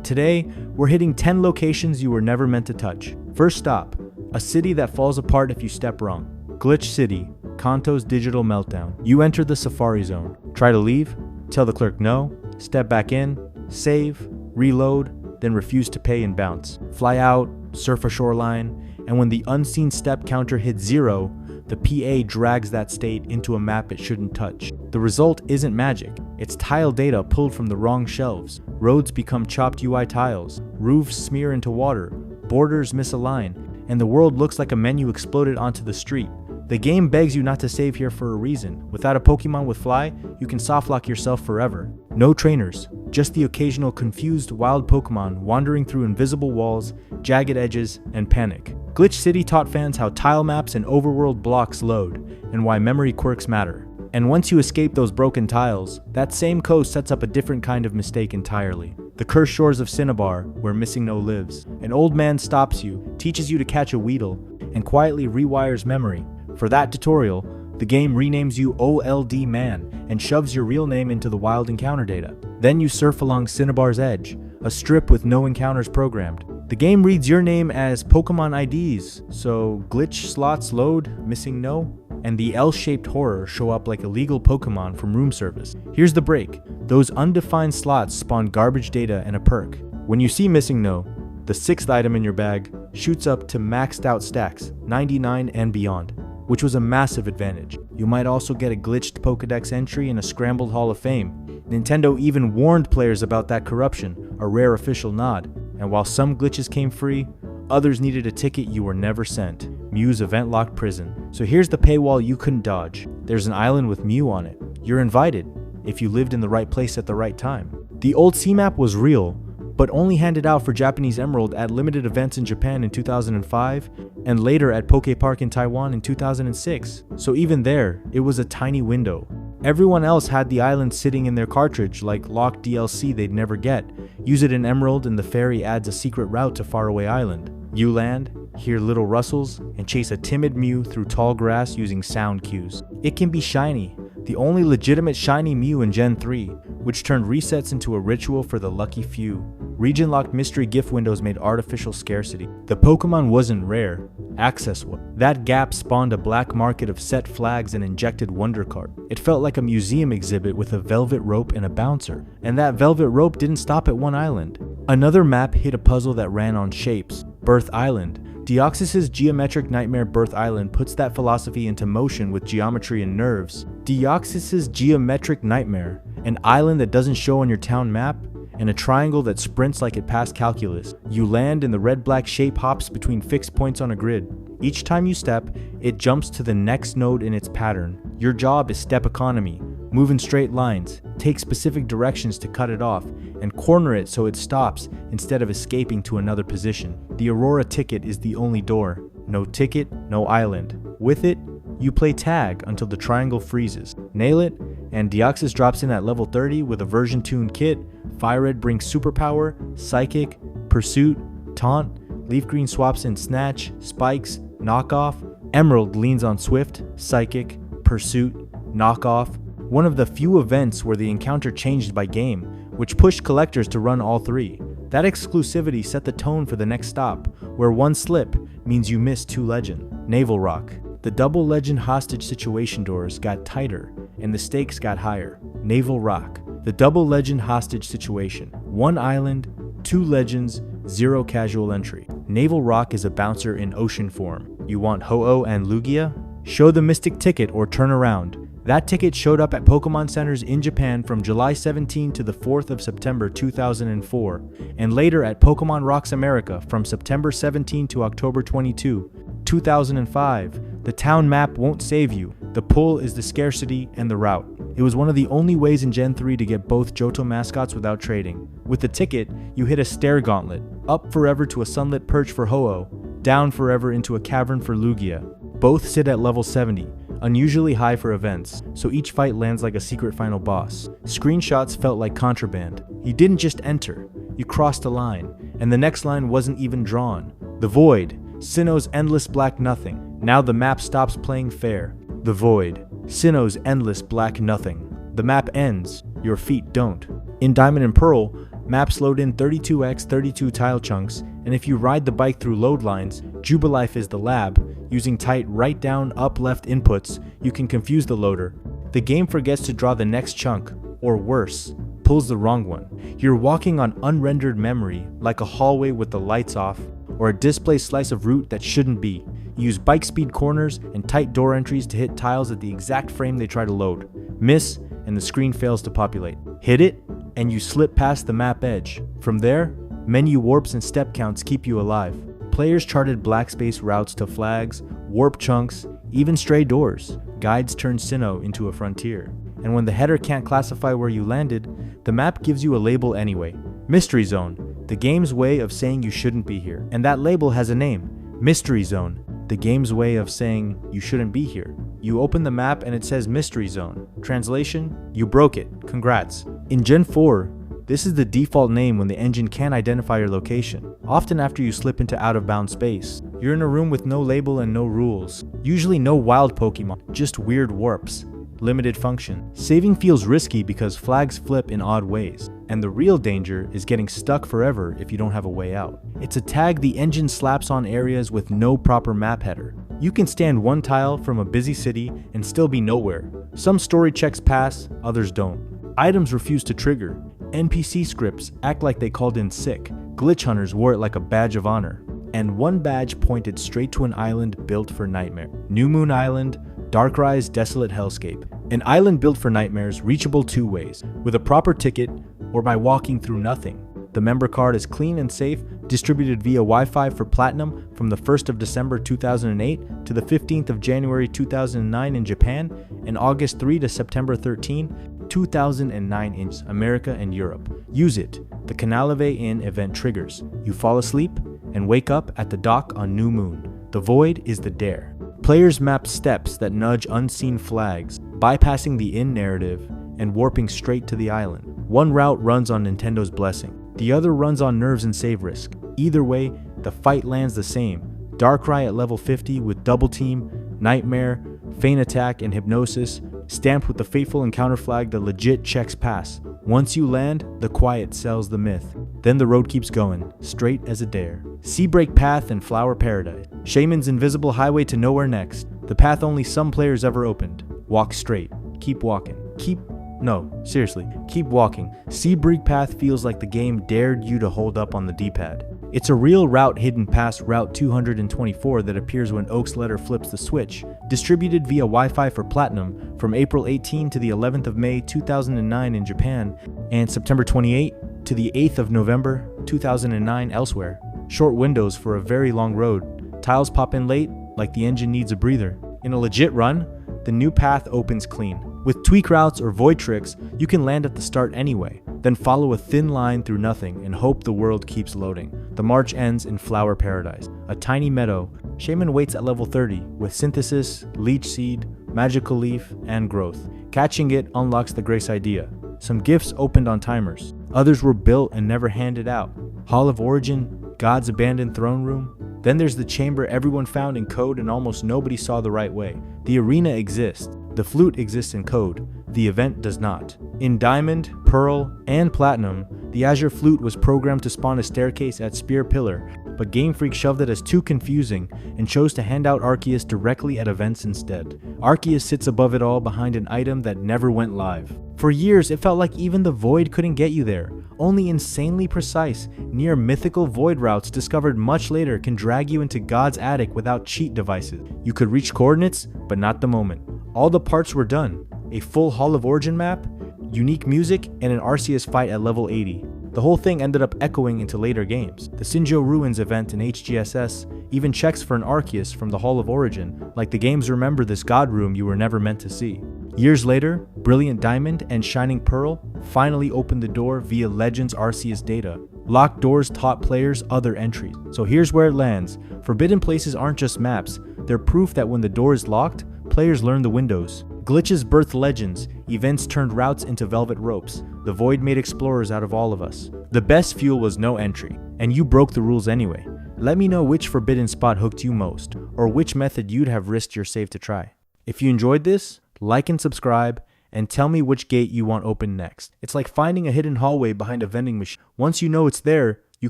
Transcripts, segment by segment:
Today, we're hitting 10 locations you were never meant to touch. First stop, a city that falls apart if you step wrong. Glitch City, Kanto's digital meltdown. You enter the safari zone. Try to leave, tell the clerk no, step back in, save, reload, then refuse to pay and bounce. Fly out, surf a shoreline, and when the unseen step counter hits 0, the PA drags that state into a map it shouldn't touch. The result isn't magic, it's tile data pulled from the wrong shelves. Roads become chopped UI tiles, roofs smear into water, borders misalign, and the world looks like a menu exploded onto the street. The game begs you not to save here for a reason. Without a Pokemon with Fly, you can softlock yourself forever. No trainers, just the occasional confused wild Pokemon wandering through invisible walls, jagged edges, and panic. Glitch City taught fans how tile maps and overworld blocks load, and why memory quirks matter. And once you escape those broken tiles, that same coast sets up a different kind of mistake entirely. The cursed shores of Cinnabar, where Missingno lives. An old man stops you, teaches you to catch a Weedle, and quietly rewires memory. For that tutorial, the game renames you OLD Man and shoves your real name into the wild encounter data. Then you surf along Cinnabar's edge, a strip with no encounters programmed. The game reads your name as Pokemon IDs, so glitch slots load, Missingno, and the L-shaped horror show up like illegal Pokemon from room service. Here's the break. Those undefined slots spawn garbage data and a perk. When you see Missingno, the 6th item in your bag shoots up to maxed out stacks, 99 and beyond, which was a massive advantage. You might also get a glitched Pokedex entry in a scrambled Hall of Fame. Nintendo even warned players about that corruption, a rare official nod. And while some glitches came free, others needed a ticket you were never sent. Mew's event-locked prison. So here's the paywall you couldn't dodge. There's an island with Mew on it. You're invited, if you lived in the right place at the right time. The old C-map was real, but only handed out for Japanese Emerald at limited events in Japan in 2005, and later at Poke Park in Taiwan in 2006. So even there, it was a tiny window. Everyone else had the island sitting in their cartridge like locked DLC they'd never get. Use it in Emerald and the ferry adds a secret route to Faraway Island. You land, hear little rustles, and chase a timid Mew through tall grass using sound cues. It can be shiny, the only legitimate shiny Mew in Gen 3, which turned resets into a ritual for the lucky few. Region-locked mystery gift windows made artificial scarcity. The Pokemon wasn't rare, access was. That gap spawned a black market of set flags and injected Wonder Card. It felt like a museum exhibit with a velvet rope and a bouncer. And that velvet rope didn't stop at one island. Another map hit a puzzle that ran on shapes, Birth Island. Deoxys' geometric nightmare Birth Island puts that philosophy into motion with geometry and nerves. Deoxys' geometric nightmare, an island that doesn't show on your town map, and a triangle that sprints like it passed calculus. You land and the red-black shape hops between fixed points on a grid. Each time you step, it jumps to the next node in its pattern. Your job is step economy. Move in straight lines, take specific directions to cut it off, and corner it so it stops instead of escaping to another position. The Aurora ticket is the only door. No ticket, no island. With it, you play tag until the triangle freezes. Nail it, and Deoxys drops in at level 30 with a version-tuned kit. Fire Red brings Superpower, Psychic, Pursuit, Taunt. Leaf Green swaps in Snatch, Spikes, Knockoff. Emerald leans on Swift, Psychic, Pursuit, Knockoff. One of the few events where the encounter changed by game, which pushed collectors to run all 3. That exclusivity set the tone for the next stop, where one slip means you miss 2 legend. Naval Rock. The double legend hostage situation doors got tighter, and the stakes got higher. Naval Rock. The double legend hostage situation. 1 island, 2 legends, 0 casual entry. Naval Rock is a bouncer in ocean form. You want Ho-Oh and Lugia? Show the Mystic Ticket or turn around. That ticket showed up at Pokemon Centers in Japan from July 17 to the 4th of September 2004, and later at Pokemon Rocks America from September 17 to October 22, 2005. The town map won't save you. The pull is the scarcity and the route. It was one of the only ways in Gen 3 to get both Johto mascots without trading. With the ticket, you hit a stair gauntlet, up forever to a sunlit perch for Ho-Oh, down forever into a cavern for Lugia. Both sit at level 70. Unusually high for events, so each fight lands like a secret final boss. Screenshots felt like contraband. You didn't just enter, you crossed a line, and the next line wasn't even drawn. The Void, Sinnoh's endless black nothing. Now the map stops playing fair. The Void, Sinnoh's endless black nothing. The map ends, your feet don't. In Diamond and Pearl, Maps load in 32x 32 tile chunks, and if you ride the bike through load lines, Jubilife is the lab. Using tight right down up left inputs, you can confuse the loader. The game forgets to draw the next chunk, or worse, pulls the wrong one. You're walking on unrendered memory, like a hallway with the lights off, or a display slice of route that shouldn't be. You use bike speed corners and tight door entries to hit tiles at the exact frame they try to load. Miss, and the screen fails to populate. Hit it, and you slip past the map edge. From there, menu warps and step counts keep you alive. Players charted black space routes to flags, warp chunks, even stray doors. Guides turn Sinnoh into a frontier. And when the header can't classify where you landed, the map gives you a label anyway. Mystery Zone, the game's way of saying you shouldn't be here. And that label has a name, Mystery Zone, the game's way of saying you shouldn't be here. You open the map and it says Mystery Zone. Translation, you broke it, congrats. In Gen 4, this is the default name when the engine can't identify your location, often after you slip into out-of-bounds space. You're in a room with no label and no rules. Usually no wild Pokemon, just weird warps. Limited function. Saving feels risky because flags flip in odd ways, and the real danger is getting stuck forever if you don't have a way out. It's a tag the engine slaps on areas with no proper map header. You can stand one tile from a busy city and still be nowhere. Some story checks pass, others don't. Items refuse to trigger. NPC scripts act like they called in sick. Glitch hunters wore it like a badge of honor. And one badge pointed straight to an island built for nightmare. Newmoon Island, Darkrai's desolate hellscape. An island built for nightmares, reachable two ways, with a proper ticket or by walking through nothing. The member card is clean and safe, distributed via Wi-Fi for Platinum from the 1st of December 2008 to the 15th of January 2009 in Japan, and August 3 to September 13, 2009 in America and Europe. Use it. The Canalave Inn event triggers. You fall asleep and wake up at the dock on Newmoon. The void is the dare. Players map steps that nudge unseen flags, bypassing the inn narrative and warping straight to the island. One route runs on Nintendo's blessing. The other runs on nerves and save risk. Either way, the fight lands the same. Darkrai at level 50 with Double Team, Nightmare, Feint Attack, and Hypnosis, stamped with the fateful encounter flag that legit checks pass. Once you land, the quiet sells the myth. Then the road keeps going, straight as a dare. Seabreak Path and Flower Paradise. Shaymin's invisible highway to nowhere next. The path only some players ever opened. Walk straight. Keep walking. Keep walking. Seabreak Path feels like the game dared you to hold up on the D-pad. It's a real route hidden past Route 224 that appears when Oak's letter flips the switch. Distributed via Wi-Fi for Platinum from April 18 to the 11th of May 2009 in Japan, and September 28 to the 8th of November 2009 elsewhere. Short windows for a very long road. Tiles pop in late, like the engine needs a breather. In a legit run, the new path opens clean. With tweak routes or void tricks, you can land at the start anyway, then follow a thin line through nothing and hope the world keeps loading. The march ends in Flower Paradise, a tiny meadow. Shaymin waits at level 30 with Synthesis, Leech Seed, Magical Leaf, and Growth. Catching it unlocks the Grace Idea. Some gifts opened on timers. Others were built and never handed out. Hall of Origin, God's Abandoned Throne Room. Then there's the chamber everyone found in code and almost nobody saw the right way. The arena exists. The flute exists in code. The event does not. In Diamond, Pearl, and Platinum, the Azure Flute was programmed to spawn a staircase at Spear Pillar, but Game Freak shoved it as too confusing and chose to hand out Arceus directly at events instead. Arceus sits above it all behind an item that never went live. For years, it felt like even the Void couldn't get you there. Only insanely precise, near mythical Void routes discovered much later can drag you into God's attic without cheat devices. You could reach coordinates, but not the moment. All the parts were done. A full Hall of Origin map, unique music, and an Arceus fight at level 80. The whole thing ended up echoing into later games. The Sinjo Ruins event in HGSS even checks for an Arceus from the Hall of Origin, like the games remember this god room you were never meant to see. Years later, Brilliant Diamond and Shining Pearl finally opened the door via Legends Arceus data. Locked doors taught players other entries. So here's where it lands. Forbidden places aren't just maps, they're proof that when the door is locked, players learn the windows. Glitches birthed legends, events turned routes into velvet ropes. The Void made explorers out of all of us. The best fuel was no entry, and you broke the rules anyway. Let me know which forbidden spot hooked you most, or which method you'd have risked your save to try. If you enjoyed this, like and subscribe, and tell me which gate you want open next. It's like finding a hidden hallway behind a vending machine. Once you know it's there, you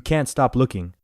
can't stop looking.